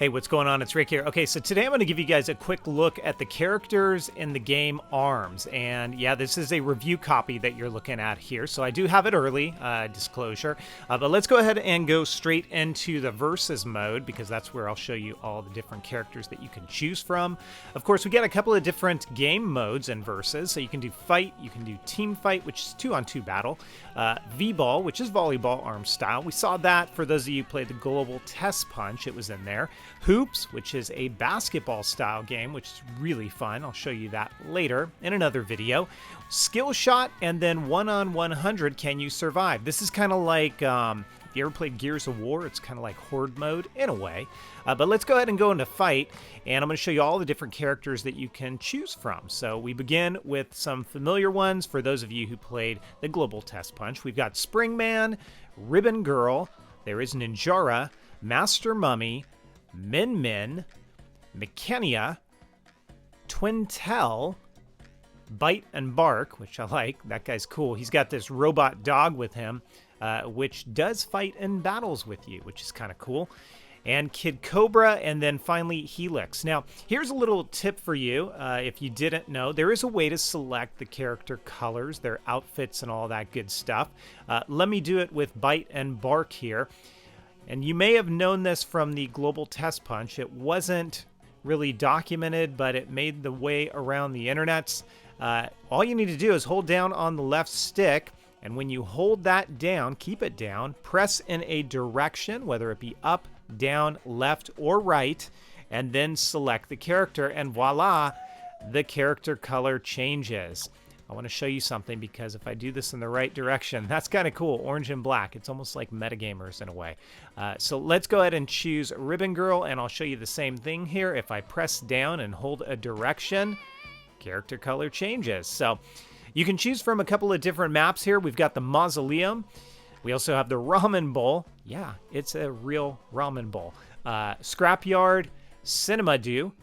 Hey, what's going on? It's Rick here. Okay, so today I'm going to give you guys a quick look at the characters in the game ARMS. And yeah, this is a review copy that you're looking at here. So I do have it early, disclosure. But let's go ahead and go straight into the versus mode, because that's where I'll show you all the different characters that you can choose from. Of course, we got a couple of different game modes in versus. So you can do fight, you can do team fight, which is 2-on-2 battle. V-ball, which is volleyball ARMS style. We saw that for those of you who played the Global Test Punch. It was in there. Hoops, which is a basketball style game, which is really fun. I'll show you that later in another video. Skill shot, and then 1-on-100, can you survive? This is kind of like, if you ever played Gears of War, it's kind of like Horde mode in a way. But let's go ahead and go into fight, and I'm going to show you all the different characters that you can choose from. So we begin with some familiar ones for those of you who played the Global Test Punch. We've got Springman, Ribbon Girl, there is Ninjara, Master Mummy, Min Min, Mechania, Twintel, Bite and Bark, which I like. That guy's cool. He's got this robot dog with him, which does fight in battles with you, which is kind of cool. And Kid Cobra, and then finally Helix. Now, here's a little tip for you. If you didn't know, there is a way to select the character colors, their outfits, and all that good stuff. Let me do it with Bite and Bark here. And you may have known this from the Global Test Punch. It wasn't really documented, but it made the way around the internets. All you need to do is hold down on the left stick, and when you hold that down, keep it down, press in a direction, whether it be up, down, left, or right, and then select the character, and voila, the character color changes. I want to show you something, because if I do this in the right direction, that's kind of cool. Orange and black. It's almost like Metagamers in a way. So let's go ahead and choose Ribbon Girl, and I'll show you the same thing here. If I press down and hold a direction, character color changes. So you can choose from a couple of different maps here. We've got the Mausoleum. We also have the Ramen Bowl. Yeah, it's a real ramen bowl. Scrapyard, Cinema Do,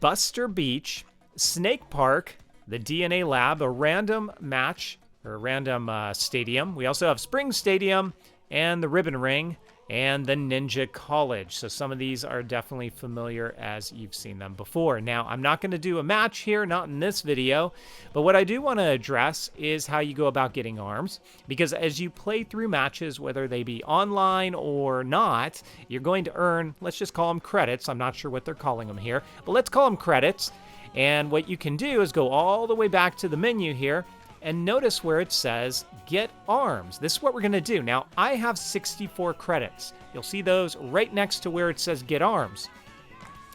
Buster Beach, Snake Park, the DNA Lab, a random match, or random stadium. We also have Spring Stadium, and the Ribbon Ring, and the Ninja College. So some of these are definitely familiar as you've seen them before. Now, I'm not going to do a match here, not in this video, but what I do want to address is how you go about getting arms, because as you play through matches, whether they be online or not, you're going to earn, let's just call them credits. I'm not sure what they're calling them here, but let's call them credits. And what you can do is go all the way back to the menu here and notice where it says Get Arms. This is what we're going to do. Now, I have 64 credits. You'll see those right next to where it says Get Arms.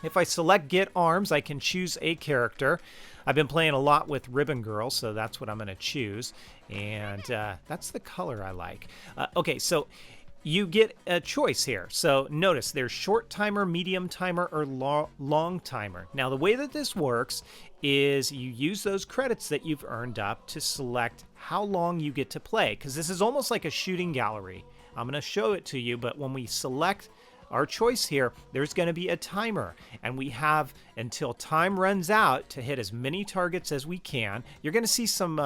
If I select Get Arms, I can choose a character. I've been playing a lot with Ribbon Girl, so that's what I'm going to choose. And that's the color I like. Okay, so you get a choice here. So notice there's short timer, medium timer, or long timer. Now the way that this works is you use those credits that you've earned up to select how long you get to play, because this is almost like a shooting gallery. I'm going to show it to you, but when we select our choice here, there's going to be a timer, and we have until time runs out to hit as many targets as we can. You're going to see some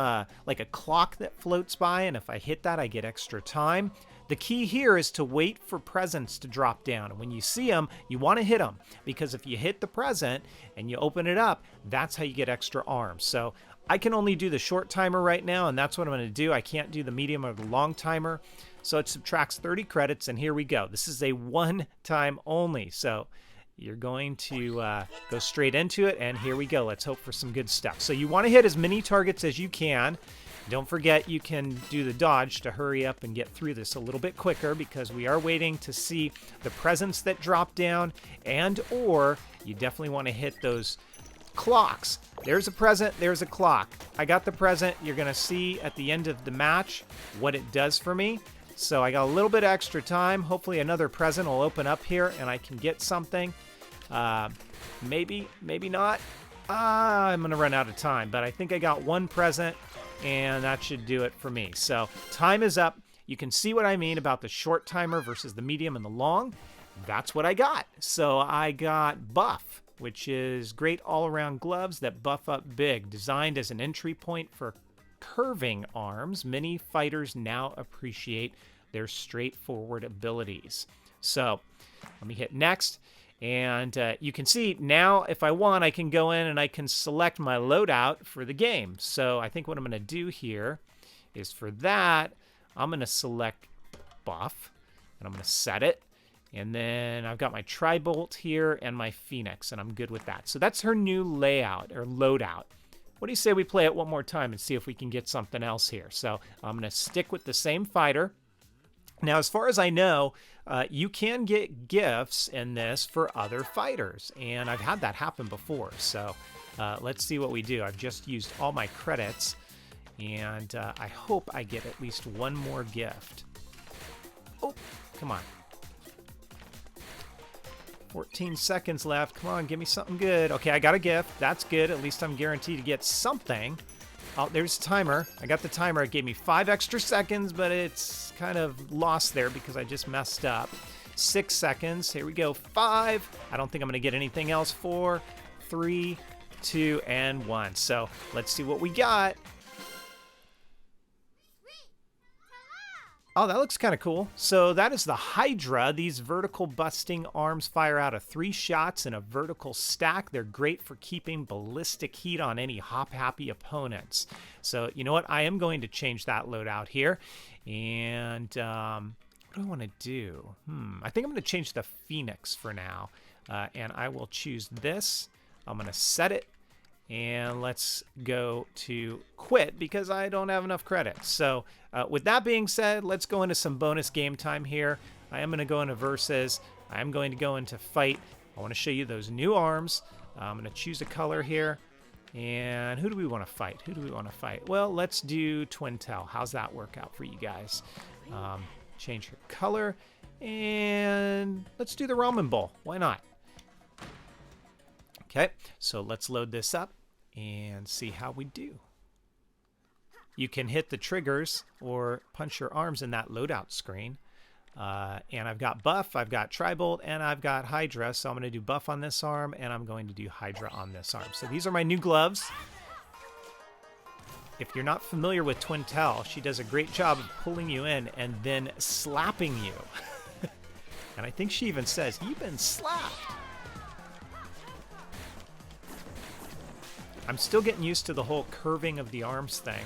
like a clock that floats by, and if I hit that, I get extra time. The key here is to wait for presents to drop down. And when you see them, you want to hit them, because if you hit the present and you open it up, that's how you get extra arms. So I can only do the short timer right now, and that's what I'm going to do. I can't do the medium or the long timer. So it subtracts 30 credits, and here we go. This is a one-time only. So you're going to go straight into it, and here we go. Let's hope for some good stuff. So you want to hit as many targets as you can. Don't forget you can do the dodge to hurry up and get through this a little bit quicker, because we are waiting to see the presents that drop down, and or you definitely want to hit those clocks. There's a present, there's a clock. I got the present. You're going to see at the end of the match what it does for me. So I got a little bit extra time. Hopefully another present will open up here and I can get something. Maybe not. I'm going to run out of time, but I think I got one present, and that should do it for me. So time is up. You can see what I mean about the short timer versus the medium and the long. That's what I got. So I got Buff, which is great all-around gloves that buff up big, designed as an entry point for curving arms. Many fighters now appreciate their straightforward abilities. So let me hit next. And you can see now, if I want, I can go in and I can select my loadout for the game. So I think what I'm going to do here is for that, I'm going to select buff, and I'm going to set it. And then I've got my Tri-Bolt here and my Phoenix, and I'm good with that. So that's her new layout or loadout. What do you say we play it one more time and see if we can get something else here? So I'm going to stick with the same fighter. Now, as far as I know, you can get gifts in this for other fighters, and I've had that happen before. So let's see what we do. I've just used all my credits, and I hope I get at least one more gift. Oh, come on. 14 seconds left. Come on, give me something good. Okay, I got a gift. That's good. At least I'm guaranteed to get something. Oh, there's a timer. I got the timer. It gave me 5 extra seconds, but it's kind of lost there because I just messed up. 6 seconds. Here we go. 5. I don't think I'm going to get anything else. 4, 3, 2, and 1. So let's see what we got. Oh, that looks kind of cool. So that is the Hydra. These vertical busting arms fire out of 3 shots in a vertical stack. They're great for keeping ballistic heat on any hop-happy opponents. So you know what? I am going to change that loadout here. And what do I want to do? I think I'm going to change the Phoenix for now. And I will choose this. I'm going to set it. And let's go to quit because I don't have enough credits. So with that being said, let's go into some bonus game time here. I am going to go into versus. I am going to go into fight. I want to show you those new arms. I'm going to choose a color here. And who do we want to fight? Who do we want to fight? Well, let's do Twin Tail. How's that work out for you guys? Change your color. And let's do the Ramen Bowl. Why not? Okay, so let's load this up and see how we do. You can hit the triggers or punch your arms in that loadout screen. And I've got buff, I've got Tri-Bolt, and I've got Hydra. So I'm going to do buff on this arm, and I'm going to do Hydra on this arm. So these are my new gloves. If you're not familiar with Twin Tail, she does a great job of pulling you in and then slapping you. And I think she even says, "You've been slapped." I'm still getting used to the whole curving of the arms thing.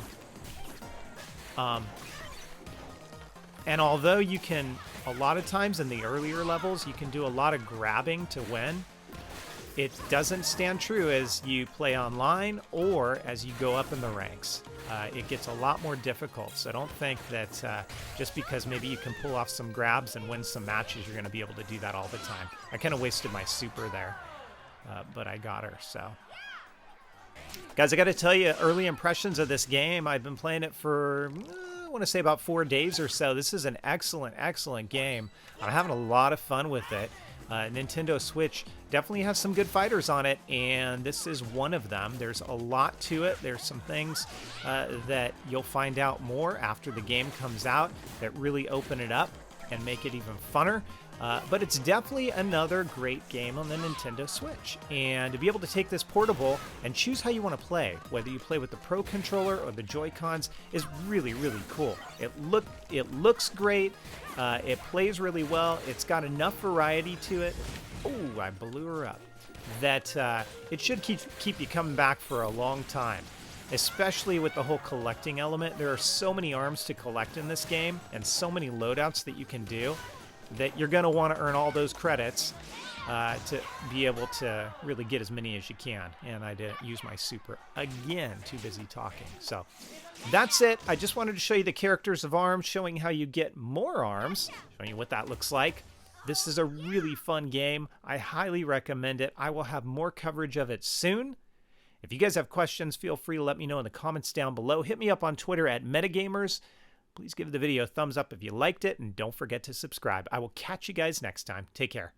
And although you can, a lot of times in the earlier levels, you can do a lot of grabbing to win, it doesn't stand true as you play online or as you go up in the ranks. It gets a lot more difficult, so don't think that just because maybe you can pull off some grabs and win some matches, you're going to be able to do that all the time. I kind of wasted my super there, but I got her, so... Guys, I got to tell you, early impressions of this game. I've been playing it for, I want to say about 4 days or so. This is an excellent, excellent game. I'm having a lot of fun with it. Nintendo Switch definitely has some good fighters on it, and this is one of them. There's a lot to it. There's some things that you'll find out more after the game comes out that really open it up and make it even funner. But it's definitely another great game on the Nintendo Switch. And to be able to take this portable and choose how you want to play, whether you play with the Pro Controller or the Joy-Cons, is really, really cool. It looks great. It plays really well. It's got enough variety to it. Oh, I blew her up. That it should keep you coming back for a long time. Especially with the whole collecting element. There are so many arms to collect in this game and so many loadouts that you can do that you're going to want to earn all those credits to be able to really get as many as you can. And I didn't use my super again, too busy talking. So that's it. I just wanted to show you the characters of arms, showing how you get more arms, showing you what that looks like. This is a really fun game. I highly recommend it. I will have more coverage of it soon. If you guys have questions, feel free to let me know in the comments down below. Hit me up on Twitter at Metagamers. Please give the video a thumbs up if you liked it, and don't forget to subscribe. I will catch you guys next time. Take care.